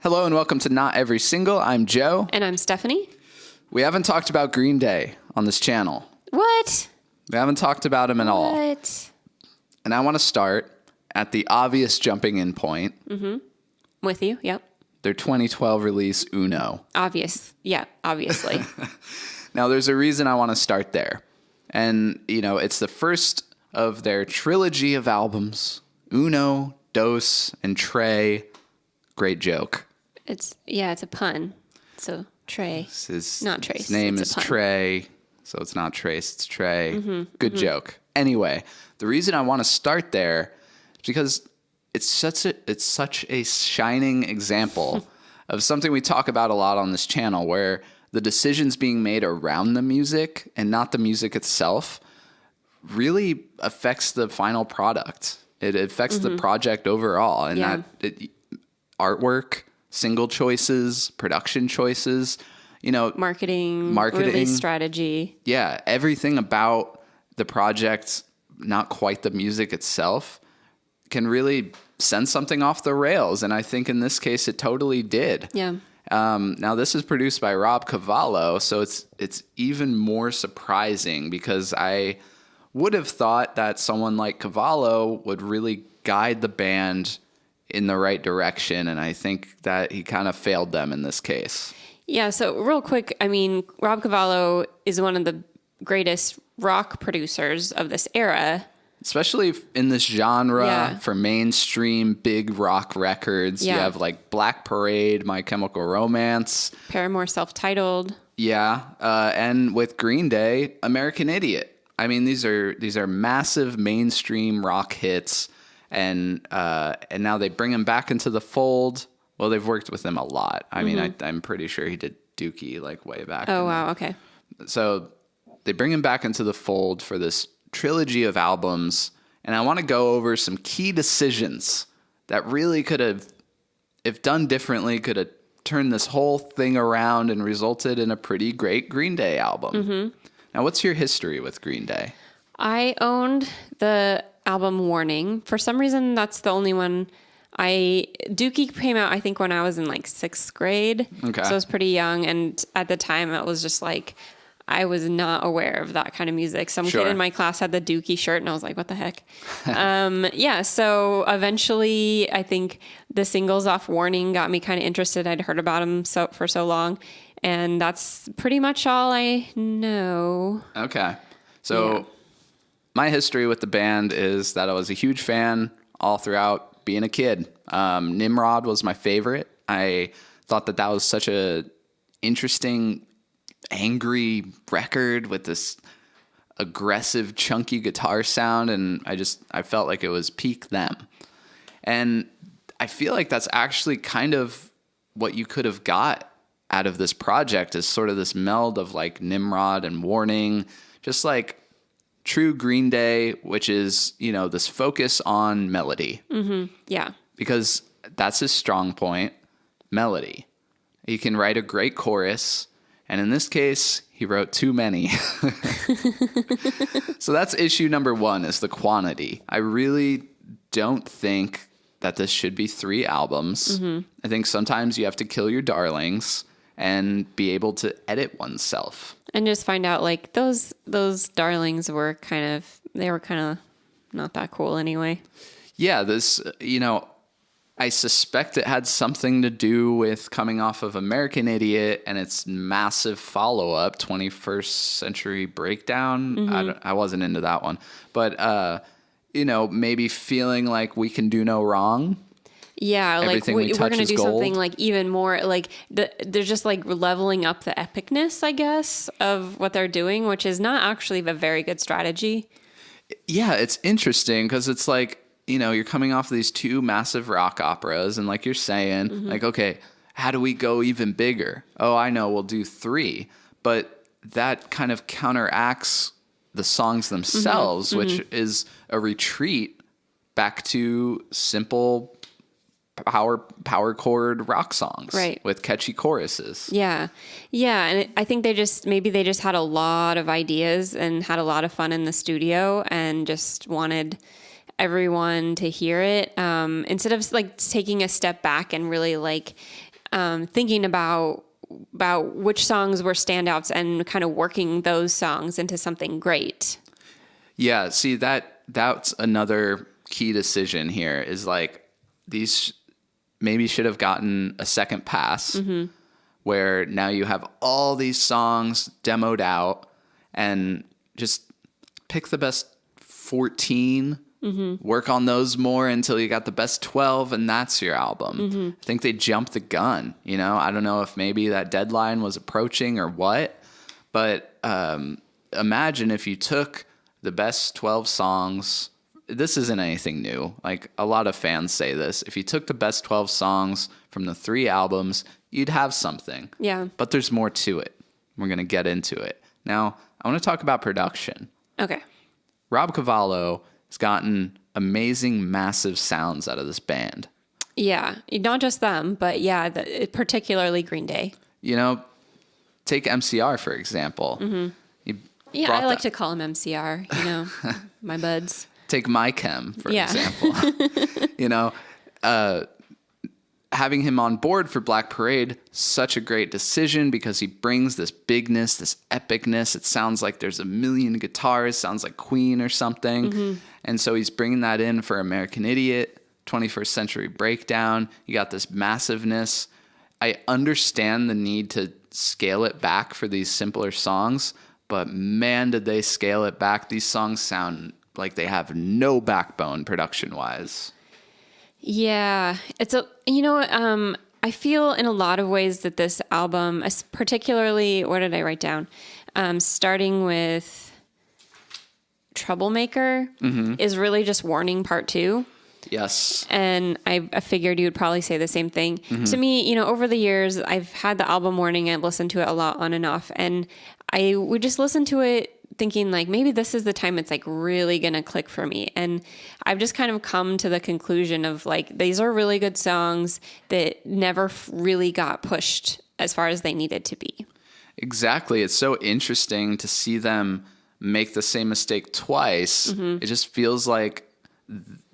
Hello and welcome to Not Every Single. I'm Joe. And I'm Stephanie. We haven't talked about Green Day on this channel. What? We haven't talked about them at all. What? And I want to start at the obvious jumping in point. Mm-hmm. With you, yep. Their 2012 release, Uno. Obviously. Now, there's a reason I want to start there. And, it's the first of their trilogy of albums. Uno, Dos, and Tre. Great joke. It's a pun. So, Trey. Not Trace. His name is Tre, so it's not Trace, it's Tre. Good joke. Anyway, the reason I want to start there is because it's such a shining example of something we talk about a lot on this channel, where the decisions being made around the music and not the music itself really affects the final product. It affects the project overall, and artwork, single choices, production choices, marketing, release strategy. Yeah, everything about the project, not quite the music itself, can really send something off the rails. And I think in this case, it totally did. Yeah. Now, this is produced by Rob Cavallo, so it's even more surprising because I would have thought that someone like Cavallo would really guide the band in the right direction, and I think that he kind of failed them in this case. Yeah, so real quick, Rob Cavallo is one of the greatest rock producers of this era. Especially in this genre for mainstream big rock records. Yeah. You have like Black Parade, My Chemical Romance. Paramore self-titled. Yeah, and with Green Day, American Idiot. I mean, these are massive mainstream rock hits. And now they bring him back into the fold. Well, they've worked with him a lot. I mean, I'm pretty sure he did Dookie like way back. Oh, wow. Okay. So they bring him back into the fold for this trilogy of albums. And I want to go over some key decisions that really could have, if done differently, could have turned this whole thing around and resulted in a pretty great Green Day album. Now, what's your history with Green Day? I owned the album Warning. For some reason, that's the only one. Dookie came out, I think, when I was in like 6th grade. Okay. So I was pretty young. And at the time, it was just like, I was not aware of that kind of music. Some kid in my class had the Dookie shirt, and I was like, what the heck? So eventually, I think the singles off Warning got me kind of interested. I'd heard about them for so long. And that's pretty much all I know. Okay. So my history with the band is that I was a huge fan all throughout being a kid. Nimrod was my favorite. I thought that was such a interesting, angry record with this aggressive, chunky guitar sound, and I felt like it was peak them. And I feel like that's actually kind of what you could have got out of this project, is sort of this meld of like Nimrod and Warning, just like true Green Day, which is, this focus on melody. Mm-hmm. Yeah. Because that's his strong point, melody. He can write a great chorus, and in this case, he wrote too many. So that's issue number one, is the quantity. I really don't think that this should be 3 albums. Mm-hmm. I think sometimes you have to kill your darlings and be able to edit oneself. And just find out, like, those darlings were kind of not that cool anyway. Yeah, this, I suspect it had something to do with coming off of American Idiot and its massive follow-up, 21st Century Breakdown. Mm-hmm. I wasn't into that one. But, maybe feeling like we can do no wrong. Yeah, like we're going to do something like even more, like they're just like leveling up the epicness, I guess, of what they're doing, which is not actually a very good strategy. Yeah, it's interesting because it's like, you're coming off these 2 massive rock operas, and like you're saying, like, okay, how do we go even bigger? Oh, I know, we'll do 3. But that kind of counteracts the songs themselves, which is a retreat back to simple power chord rock songs, right, with catchy choruses. Yeah. And I think they just had a lot of ideas and had a lot of fun in the studio and just wanted everyone to hear it. Instead of like taking a step back and really like thinking about which songs were standouts and kind of working those songs into something great. Yeah, see that's another key decision here is like these maybe should have gotten a second pass where now you have all these songs demoed out and just pick the best 14, work on those more until you got the best 12 and that's your album. I think they jumped the gun, you know? I don't know if maybe that deadline was approaching or what, but imagine if you took the best 12 songs. This isn't anything new. Like a lot of fans say this. If you took the best 12 songs from the 3 albums, you'd have something. Yeah. But there's more to it. We're going to get into it. Now, I want to talk about production. Okay. Rob Cavallo has gotten amazing, massive sounds out of this band. Yeah. Not just them, but yeah, particularly Green Day. You know, take MCR, for example. Yeah, I like to call him MCR, you know, my buds. Take My Chem, for example. You know, having him on board for Black Parade, such a great decision because he brings this bigness, this epicness. It sounds like there's a million guitars, sounds like Queen or something. And so he's bringing that in for American Idiot, 21st Century Breakdown. You got this massiveness. I understand the need to scale it back for these simpler songs, but man, did they scale it back. These songs sound like they have no backbone production-wise. Yeah, I feel in a lot of ways that this album, particularly, what did I write down? Starting with Troublemaker is really just Warning Part 2. Yes. And I figured you would probably say the same thing. To me, you know, over the years, I've had the album Warning. I've listened to it a lot on and off. And I would just listen to it thinking like, maybe this is the time it's like really going to click for me. And I've just kind of come to the conclusion of like, these are really good songs that never really got pushed as far as they needed to be. Exactly. It's so interesting to see them make the same mistake twice. It just feels like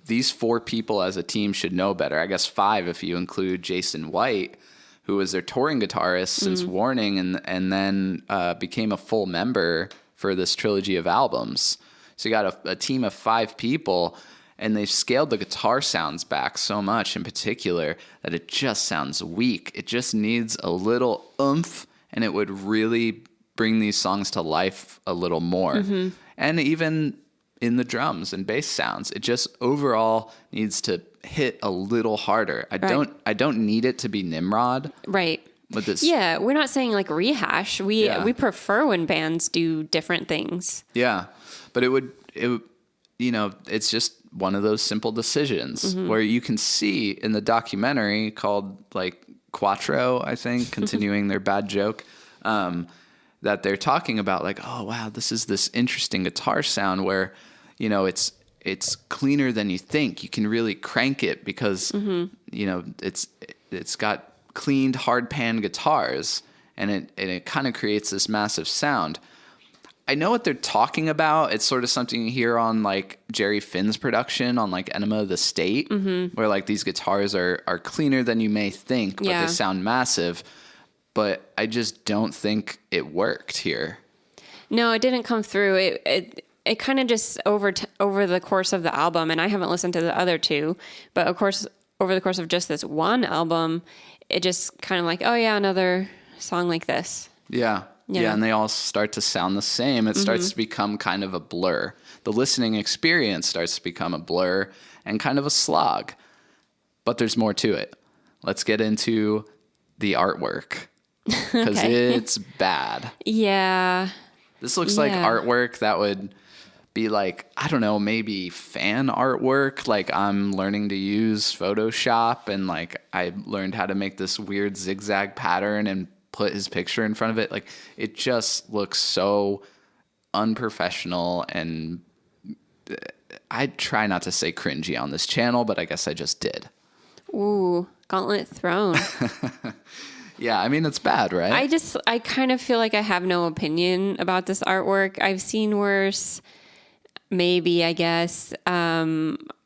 these 4 people as a team should know better. I guess 5 if you include Jason White, who was their touring guitarist since Warning and then became a full member for this trilogy of albums. So you got a team of 5 people, and they've scaled the guitar sounds back so much in particular that it just sounds weak. It just needs a little oomph, and it would really bring these songs to life a little more. And even in the drums and bass sounds, it just overall needs to hit a little harder. I don't need it to be Nimrod. Right. With this. Yeah, we're not saying like rehash. We prefer when bands do different things. Yeah. But it would you know, it's just one of those simple decisions where you can see in the documentary called like Quattro, I think, continuing their bad joke, that they're talking about like, oh wow, this is this interesting guitar sound where, you know, it's cleaner than you think. You can really crank it because you know, it's got cleaned hard pan guitars and it kind of creates this massive sound. I know what they're talking about. It's sort of something you hear on like Jerry Finn's production on like Enema of the State, where like these guitars are cleaner than you may think, but they sound massive. But I just don't think it worked here. No, it didn't come through. It kind of just over the course of the album, and I haven't listened to the other 2, but of course over the course of just this one album, it just kind of like, oh yeah, another song like this. Yeah. Yeah, and they all start to sound the same. It starts to become kind of a blur. The listening experience starts to become a blur and kind of a slog. But there's more to it. Let's get into the artwork because it's bad. Yeah. This looks like artwork that would be like, I don't know, maybe fan artwork. Like I'm learning to use Photoshop and like I learned how to make this weird zigzag pattern and put his picture in front of it. Like it just looks so unprofessional, and I try not to say cringy on this channel, but I guess I just did. Ooh, gauntlet thrown. Yeah, I mean, it's bad, right? I kind of feel like I have no opinion about this artwork. I've seen worse, maybe, I guess.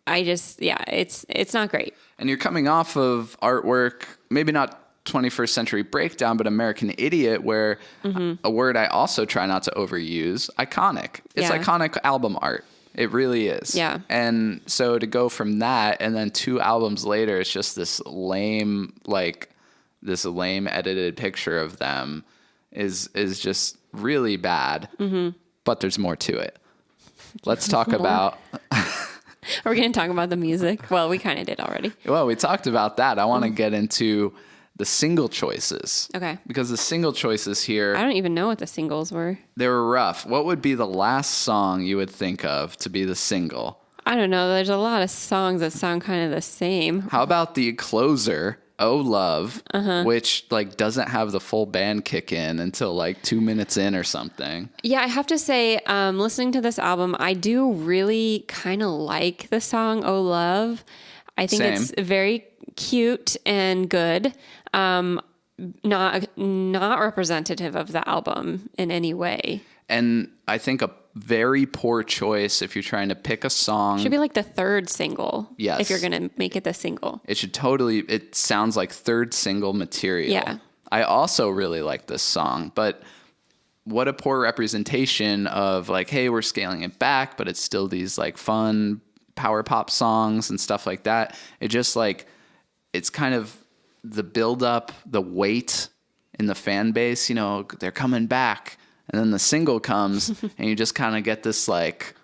It's not great. And you're coming off of artwork, maybe not 21st Century Breakdown, but American Idiot, where a word I also try not to overuse, iconic. It's iconic album art. It really is. Yeah. And so to go from that, and then 2 albums later, it's just this lame edited picture of them is just really bad. But there's more to it. Let's talk about... Are we going to talk about the music? Well, we kind of did already. Well, we talked about that. I want to get into the single choices. Okay. Because the single choices here... I don't even know what the singles were. They were rough. What would be the last song you would think of to be the single? I don't know. There's a lot of songs that sound kind of the same. How about the closer, Oh Love, which like doesn't have the full band kick in until like 2 minutes in or something? Yeah, I have to say, listening to this album, I do really kind of like the song Oh Love. I think it's very cute and good. Not representative of the album in any way. And I think a very poor choice if you're trying to pick a song. Should be like the 3rd single. Yes. If you're going to make it the single. It sounds like 3rd single material. Yeah. I also really like this song, but what a poor representation of like, hey, we're scaling it back, but it's still these like fun power pop songs and stuff like that. It just like, it's kind of the build up, the weight in the fan base, you know, they're coming back. And then the single comes and you just kind of get this like,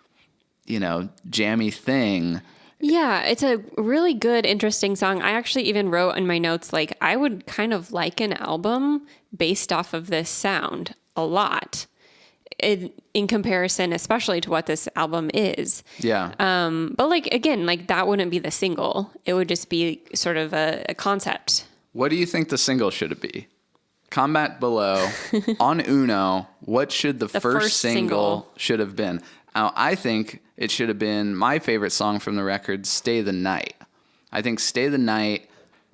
you know, jammy thing. Yeah, it's a really good, interesting song. I actually even wrote in my notes, like, I would kind of like an album based off of this sound a lot in comparison, especially to what this album is. Yeah. But like, again, like that wouldn't be the single. It would just be sort of a concept. What do you think the single should be? Comment below. On Uno, what should the first single should have been? Now, I think it should have been my favorite song from the record, Stay the Night. I think Stay the Night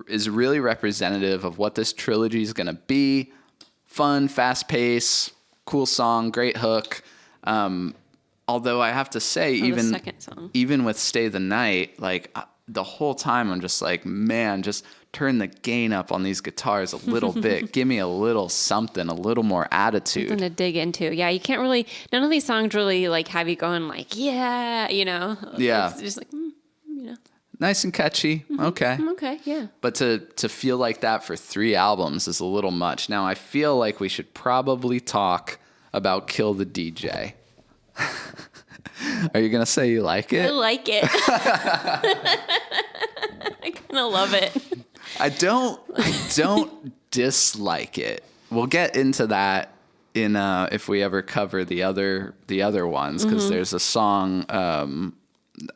is really representative of what this trilogy is going to be. Fun, fast pace, cool song, great hook. Although I have to say, the second song. Even with Stay the Night, like the whole time I'm just like, man, just turn the gain up on these guitars a little bit. Give me a little something, a little more attitude. Something to dig into. Yeah, you can't really, none of these songs really like have you going like, yeah, you know. Yeah. It's just like, you know. Nice and catchy. Okay. Okay, yeah. But to feel like that for 3 albums is a little much. Now, I feel like we should probably talk about Kill the DJ. Are you going to say you like it? I like it. I kind of love it. I don't dislike it. We'll get into that in if we ever cover the other ones, because there's a song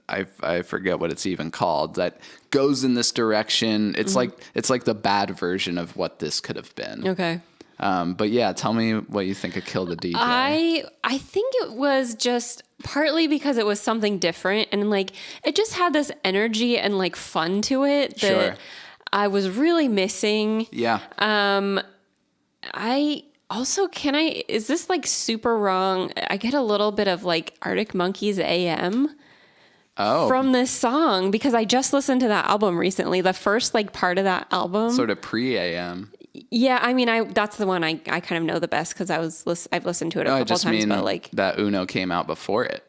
I forget what it's even called that goes in this direction. It's like the bad version of what this could have been. Okay. But yeah, tell me what you think of Kill the DJ. I think it was just partly because it was something different, and like it just had this energy and like fun to it that I was really missing. Yeah. I also, is this like super wrong? I get a little bit of like Arctic Monkeys AM from this song, because I just listened to that album recently. The first like part of that album. Sort of pre-AM. Yeah, I mean, that's the one I kind of know the best because I've listened to it a couple times. Mean but like that Uno came out before it.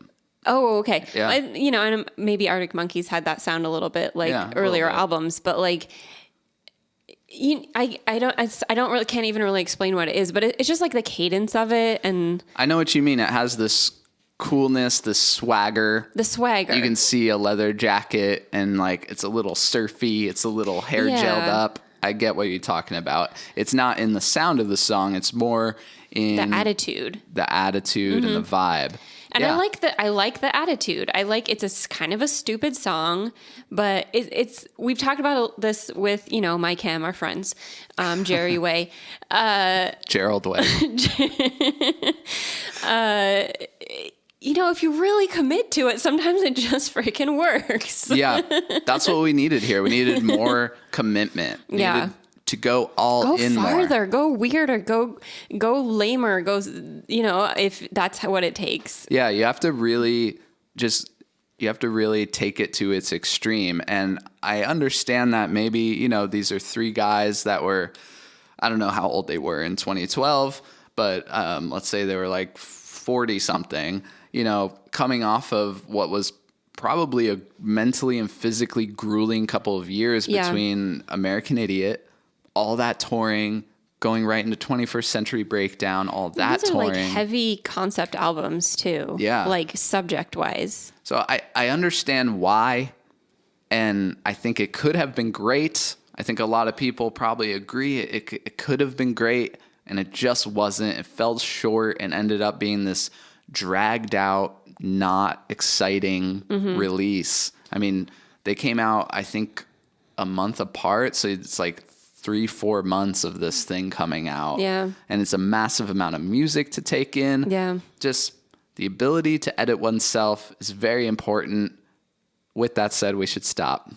Oh, okay. Yeah. And maybe Arctic Monkeys had that sound a little bit like earlier albums, but like, I don't really can't even really explain what it is, but it's just like the cadence of it, and I know what you mean. It has this coolness, this swagger. The swagger. You can see a leather jacket, and like it's a little surfy. It's a little hair gelled up. I get what you're talking about. It's not in the sound of the song. It's more in the attitude. The attitude and the vibe. And I like the attitude. I like it's kind of a stupid song, but it's we've talked about this with, my Cam, our friends, Jerry Way. Gerald Way. If you really commit to it, sometimes it just freaking works. Yeah, that's what we needed here. We needed more commitment. We needed to go all in more. Go farther, go weirder, go lamer, if that's what it takes. Yeah, you have to really just you have to really take it to its extreme. And I understand that maybe, you know, these are three guys that were, I don't know how old they were in 2012, but let's say they were like 40 something, you know, coming off of what was probably a mentally and physically grueling couple of years between American Idiot, all that touring, going right into 21st Century Breakdown, all that These are touring. like heavy concept albums too. Yeah. Like subject wise. So I understand why, and I think it could have been great. I think a lot of people probably agree it could have been great, and it just wasn't. It fell short and ended up being this dragged out, not exciting release. I mean, they came out, I think, a month apart, so it's like 3-4 months of this thing coming out. Yeah. And it's a massive amount of music to take in. Yeah. Just the ability to edit oneself is very important. With that said, we should stop.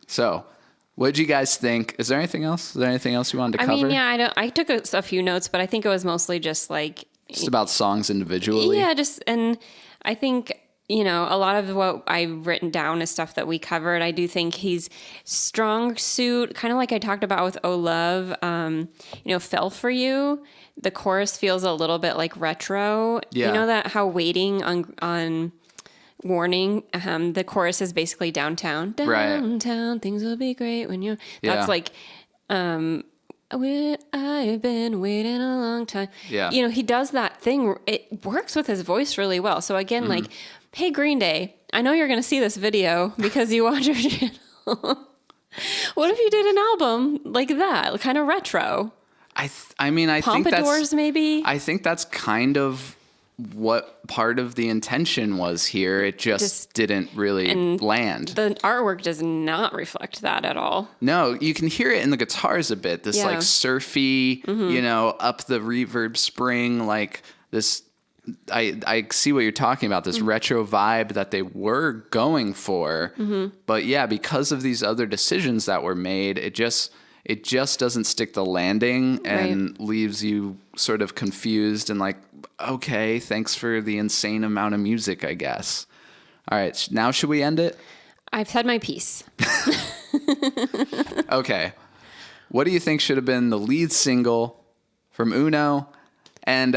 So, what did you guys think? Is there anything else? Is there anything else you wanted to cover? I mean, yeah, I took a few notes, but I think it was mostly just like... Just about songs individually? Yeah, and I think... You know, a lot of what I've written down is stuff that we covered. I do think he's strong suit, kind of like I talked about with Oh Love, you know, Fell For You. The chorus feels a little bit like retro. Yeah. You know that how Waiting on Warning, the chorus is basically downtown. Downtown, things will be great when you... That's like... I've been waiting a long time. Yeah. You know, he does that thing. It works with his voice really well. So again, like, hey, Green Day, I know you're going to see this video because you watch our channel. What if you did an album like that, kind of retro? I mean, I think Pompadours, maybe? I think that's kind of what part of the intention was here. It just didn't really land. The artwork does not reflect that at all. No, you can hear it in the guitars a bit. This like surfy, you know, up the reverb spring, like this. I see what you're talking about, this retro vibe that they were going for. But yeah, because of these other decisions that were made, it just doesn't stick the landing and leaves you sort of confused and like, okay, thanks for the insane amount of music, I guess. All right, now should we end it? I've said my piece. Okay. What do you think should have been the lead single from Uno? And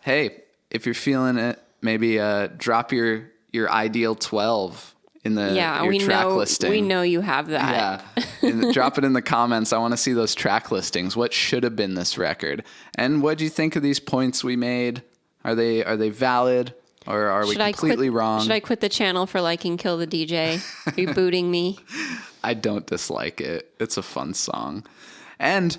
hey, if you're feeling it, maybe drop your ideal 12 in the your track listing. We know you have that. Yeah. Drop it in the comments. I want to see those track listings. What should have been this record? And what do you think of these points we made? Are they valid or are we completely wrong? Should I quit the channel for liking Kill the DJ? Are you booting me? I don't dislike it. It's a fun song. And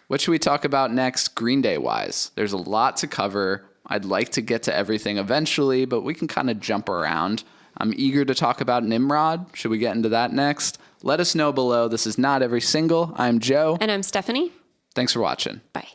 what should we talk about next, Green Day wise? There's a lot to cover. I'd like to get to everything eventually, but we can kind of jump around. I'm eager to talk about Nimrod. Should we get into that next? Let us know below. This is Not Every Single. I'm Joe. And I'm Stephanie. Thanks for watching. Bye.